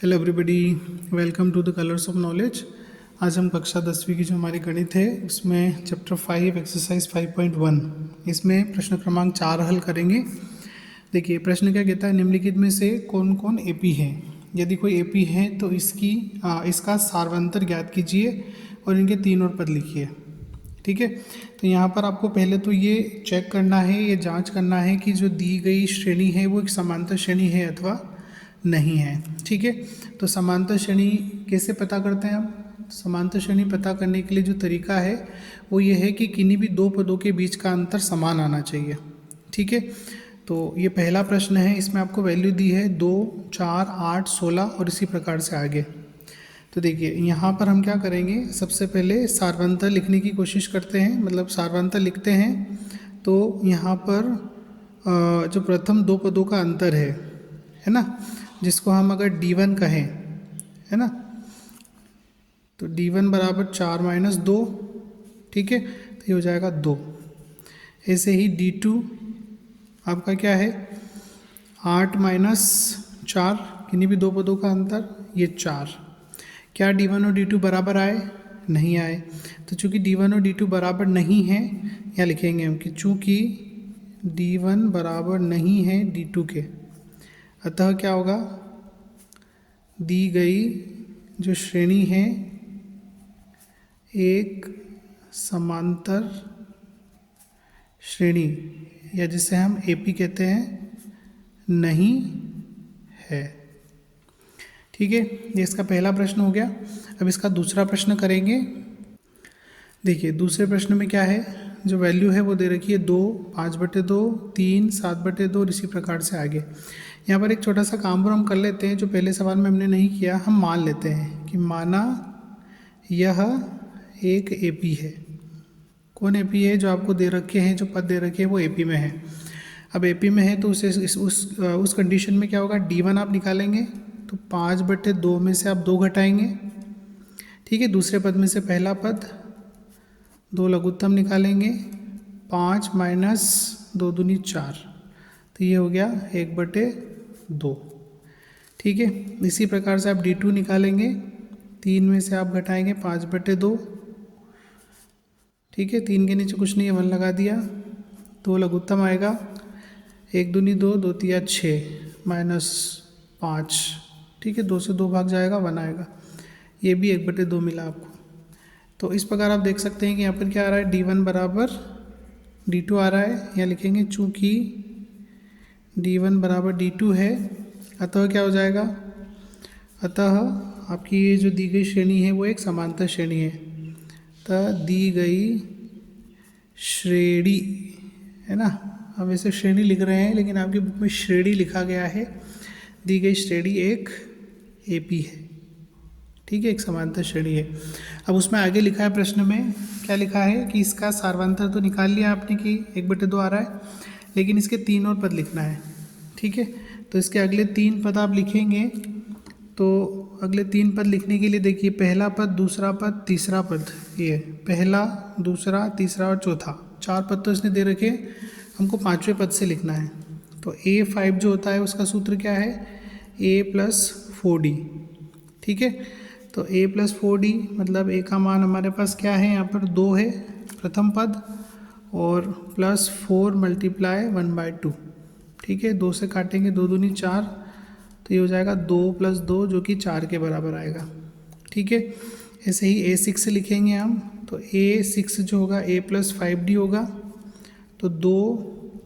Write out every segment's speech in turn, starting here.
Hello everybody, welcome to the colours of knowledge. आज हम कक्षा 10वीं की जो हमारी गणित है उसमें चैप्टर 5 एक्सरसाइज 5.1 इसमें प्रश्न क्रमांक 4 हल करेंगे। देखिए प्रश्न क्या कहता है, निम्नलिखित में से कौन कौन एपी है। यदि कोई एपी है तो इसका सार्वंतर ज्ञात कीजिए और इनके तीन और पद लिखिए। ठीक है, तो यहाँ पर आपको पहले तो ये चेक करना है, ये जांच करना है कि जो दी गई श्रेणी है वो एक समांतर श्रेणी है अथवा नहीं है। ठीक है, तो समांतर श्रेणी कैसे पता करते हैं हम। समांतर श्रेणी पता करने के लिए जो तरीका है वो ये है कि किन्हीं भी दो पदों के बीच का अंतर समान आना चाहिए। ठीक है, तो ये पहला प्रश्न है, इसमें आपको वैल्यू दी है 2, 4, 8, 16 और इसी प्रकार से आगे। तो देखिए यहाँ पर हम क्या करेंगे, सबसे पहले सार्वंतर लिखने की कोशिश करते हैं, मतलब सार्वंतर लिखते हैं। तो यहाँ पर जो प्रथम दो पदों का अंतर है ना, जिसको हम अगर D1 कहें, है ना, तो D1 बराबर 4 माइनस 2। ठीक है, तो ये हो जाएगा 2। ऐसे ही D2 आपका क्या है, 8 माइनस 4, किन्हीं भी दो पदों का अंतर, ये 4। क्या D1 और D2 बराबर आए? नहीं आए। तो चूंकि D1 और D2 बराबर नहीं है, यहाँ लिखेंगे हम कि चूंकि D1 बराबर नहीं है D2 के, अतः क्या होगा, दी गई जो श्रेणी है एक समांतर श्रेणी, या जिसे हम एपी कहते हैं, नहीं है। ठीक है, ये इसका पहला प्रश्न हो गया। अब इसका दूसरा प्रश्न करेंगे। देखिए दूसरे प्रश्न में क्या है, जो वैल्यू है वो दे रखी है 2, 5/2, 3, 7/2 और इसी प्रकार से आगे। यहाँ पर एक छोटा सा काम और हम कर लेते हैं, जो पहले सवाल में हमने नहीं किया। हम मान लेते हैं कि माना यह एक एपी है। कौन एपी है? जो आपको दे रखे हैं, जो पद दे रखे हैं वो एपी में है। अब एपी में है तो उस कंडीशन में क्या होगा, D1 आप निकालेंगे तो 5/2 में से आप 2 घटाएंगे। ठीक है, दूसरे पद में से पहला पद 2 लघुत्तम निकालेंगे, 5 माइनस 2 दूनी 4, तो ये हो गया 1/2। ठीक है, इसी प्रकार से आप D2 निकालेंगे, 3 में से आप घटाएंगे 5/2। ठीक है, 3 के नीचे कुछ नहीं है, 1 लगा दिया, 2 लघुत्तम आएगा, 1 दूनी 2, 2 तिया 6 माइनस 5। ठीक है, 2 से 2 भाग जाएगा, 1 आएगा। ये भी 1/2 मिला आपको। तो इस प्रकार आप देख सकते हैं कि यहाँ पर क्या आ रहा है, D1 बराबर D2 आ रहा है। यहाँ लिखेंगे चूँकि D1 बराबर D2 है, अतः क्या हो जाएगा, अतः आपकी ये जो दी गई श्रेणी है वो एक समांतर श्रेणी है। तो दी गई श्रेणी, है ना, हम वैसे श्रेणी लिख रहे हैं लेकिन आपकी बुक में श्रेणी लिखा गया है। दी गई श्रेणी एक एपी है। ठीक है, एक समांतर श्रेणी है। अब उसमें आगे लिखा है, प्रश्न में क्या लिखा है कि इसका सार्वंतर तो निकाल लिया आपने कि 1/2 आ रहा है, लेकिन इसके 3 और पद लिखना है। ठीक है, तो इसके अगले 3 पद आप लिखेंगे। तो अगले 3 पद लिखने के लिए देखिए, पहला पद, दूसरा पद, तीसरा पद, ये पहला, दूसरा, तीसरा और चौथा, 4 पद तो इसने दे रखे, हमको 5वें पद से लिखना है। तो A5 जो होता है उसका सूत्र क्या है, A + 4D। ठीक है, तो A + 4D मतलब A का मान हमारे पास क्या है, यहाँ पर 2 है प्रथम पद, और +4 × 1/2। ठीक है, 2 से काटेंगे, 2 दूनी 4, तो ये हो जाएगा 2 + 2 जो कि 4 के बराबर आएगा। ठीक है, ऐसे ही A6 लिखेंगे हम, तो A6 जो होगा A + 5D होगा, तो 2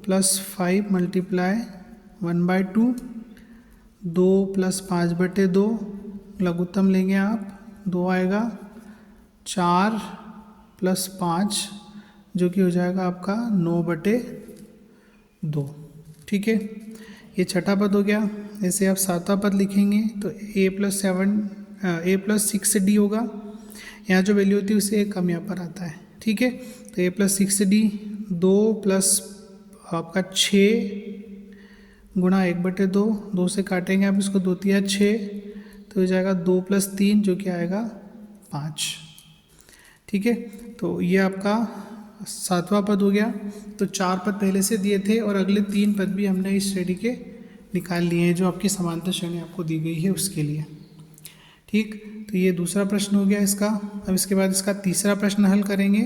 + 5 × 1/2, 2 + 5/2, लघुत्तम लेंगे आप, 2 आएगा, 4 + 5 जो कि हो जाएगा आपका 9/2। ठीक है, ये छठा पद हो गया। ऐसे आप 7वां पद लिखेंगे तो A + 6D होगा। यहाँ जो वैल्यू होती है उससे एक कम यहाँ पर आता है। ठीक है, तो A + 6D, 2 + आपका 6 गुणा 1/2, 2 से काटेंगे आप इसको, 2 तिया 6, तो हो जाएगा 2 + 3 जो कि आएगा 5। ठीक है, तो ये आपका 7वां पद हो गया। तो 4 पद पहले से दिए थे और अगले 3 पद भी हमने इस श्रेणी के निकाल लिए हैं, जो आपकी समांतर श्रेणी आपको दी गई है उसके लिए। ठीक, तो ये दूसरा प्रश्न हो गया इसका। अब इसके बाद इसका तीसरा प्रश्न हल करेंगे।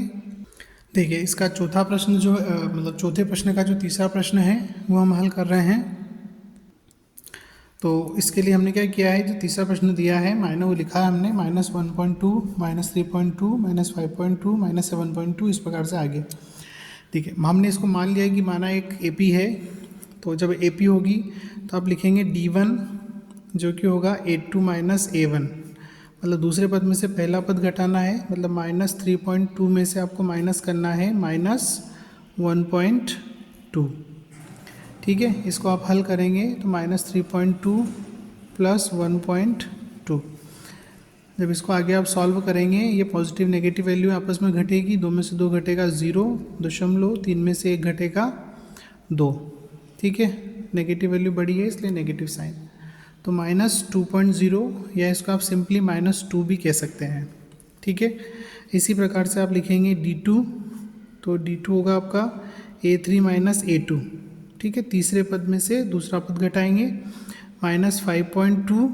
देखिए इसका चौथा प्रश्न जो मतलब चौथे प्रश्न का जो तीसरा प्रश्न है वो हम हल कर रहे हैं। तो इसके लिए हमने क्या किया है, जो तीसरा प्रश्न दिया है माइनस वो लिखा है हमने -1.2 -3.2 -5.2 -7.2 इस प्रकार से आगे। ठीक है, हमने इसको मान लिया कि माना एक AP है, तो जब AP होगी तो आप लिखेंगे D1 जो कि होगा A2 - A1, मतलब दूसरे पद में से पहला पद घटाना है, मतलब -3.2 में से आपको माइनस करना है -1.2। ठीक है, इसको आप हल करेंगे तो -3.2 + 1.2। जब इसको आगे आप सॉल्व करेंगे, ये पॉजिटिव नेगेटिव वैल्यू आपस में घटेगी, 2 में से 2 घटेगा 0, 3 में से 1 घटेगा 2। ठीक है, नेगेटिव वैल्यू बड़ी है इसलिए नेगेटिव साइन, तो -2.0 या इसको आप सिंपली -2 भी कह सकते हैं। ठीक है, इसी प्रकार से आप लिखेंगे D2, तो D2 होगा आपका A3 - A2। ठीक है, तीसरे पद में से दूसरा पद घटाएंगे -5.2।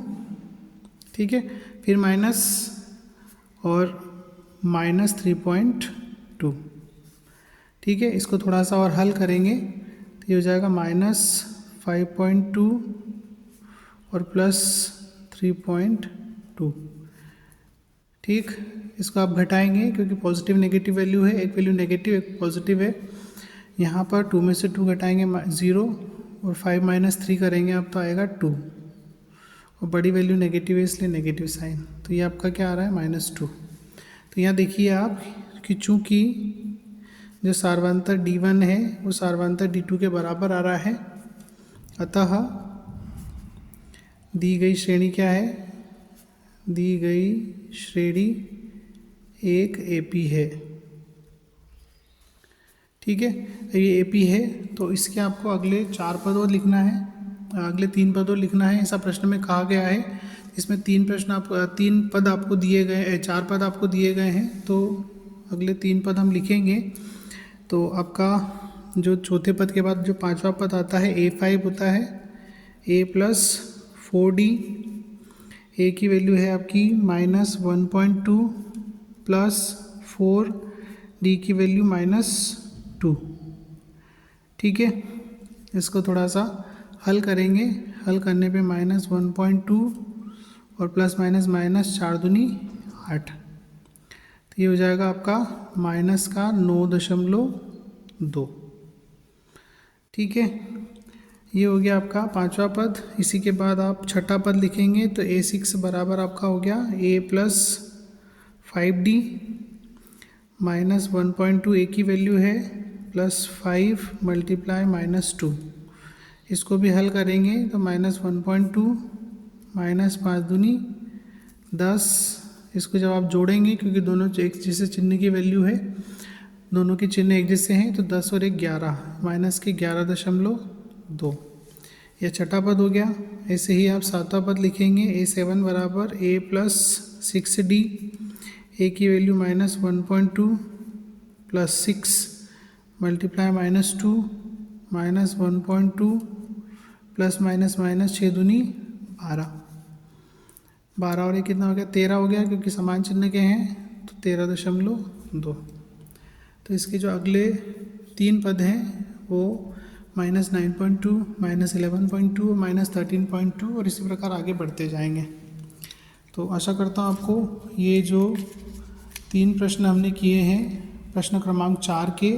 ठीक है, फिर माइनस और -3.2। ठीक है, इसको थोड़ा सा और हल करेंगे तो ये हो जाएगा -5.2 और +3.2। ठीक, इसको आप घटाएंगे क्योंकि पॉजिटिव नेगेटिव वैल्यू है, एक वैल्यू नेगेटिव एक पॉजिटिव है। यहाँ पर 2 में से 2 घटाएंगे 0 और 5 - 3 करेंगे आप तो आएगा 2, और बड़ी वैल्यू नेगेटिव है इसलिए नेगेटिव साइन, तो ये आपका क्या आ रहा है -2। तो यहाँ देखिए आप कि चूँकि जो सार्वंतर D1 है वो सार्वंतर D2 के बराबर आ रहा है, अतः दी गई श्रेणी क्या है, दी गई श्रेणी एक AP है। ठीक है, ये AP है तो इसके आपको अगले 4 पद और लिखना है, अगले 3 पद और लिखना है, ऐसा प्रश्न में कहा गया है। इसमें 3 पद आपको दिए गए, 4 पद आपको दिए गए हैं, तो अगले 3 पद हम लिखेंगे। तो आपका जो चौथे पद के बाद जो 5वां पद आता है A5 होता है, A + 4D, A की वैल्यू है आपकी -1.2 + 4D की वैल्यू -2। ठीक है, इसको थोड़ा सा हल करेंगे, हल करने पे -1.2 और ±−−4 दूनी 8, तो ये हो जाएगा आपका -9.2। ठीक है, ये हो गया आपका 5वां पद। इसी के बाद आप छठा पद लिखेंगे तो A6 बराबर आपका हो गया A + 5D -1.2 A की वैल्यू है +5 × -2। इसको भी हल करेंगे तो -1.2 -5 दूनी 10। इसको जब आप जोड़ेंगे, क्योंकि दोनों एक जैसे चिन्ह की वैल्यू है, दोनों के चिन्ह एक जैसे हैं, तो 10 और 1 11, -11.2। यह छठा पद हो गया। ऐसे ही आप 7वां पद लिखेंगे A7 बराबर A + 6D, A की वैल्यू -1.2 + 6 × -2 -1.2 ±−6 दूनी 12। 12 और 1 कितना हो गया, 13 हो गया, क्योंकि समान चिन्ह के हैं तो 13.2। तो इसके जो अगले 3 पद हैं वो -9.2 -11.2 -13.2 और इसी प्रकार आगे बढ़ते जाएंगे। तो आशा करता हूँ आपको ये जो 3 प्रश्न हमने किए हैं प्रश्न क्रमांक 4 के,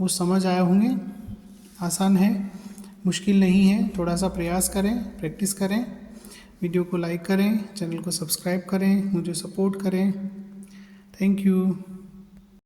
वो समझ आए होंगे। आसान है, मुश्किल नहीं है, थोड़ा सा प्रयास करें, प्रैक्टिस करें। वीडियो को लाइक करें, चैनल को सब्सक्राइब करें, मुझे सपोर्ट करें। Thank you.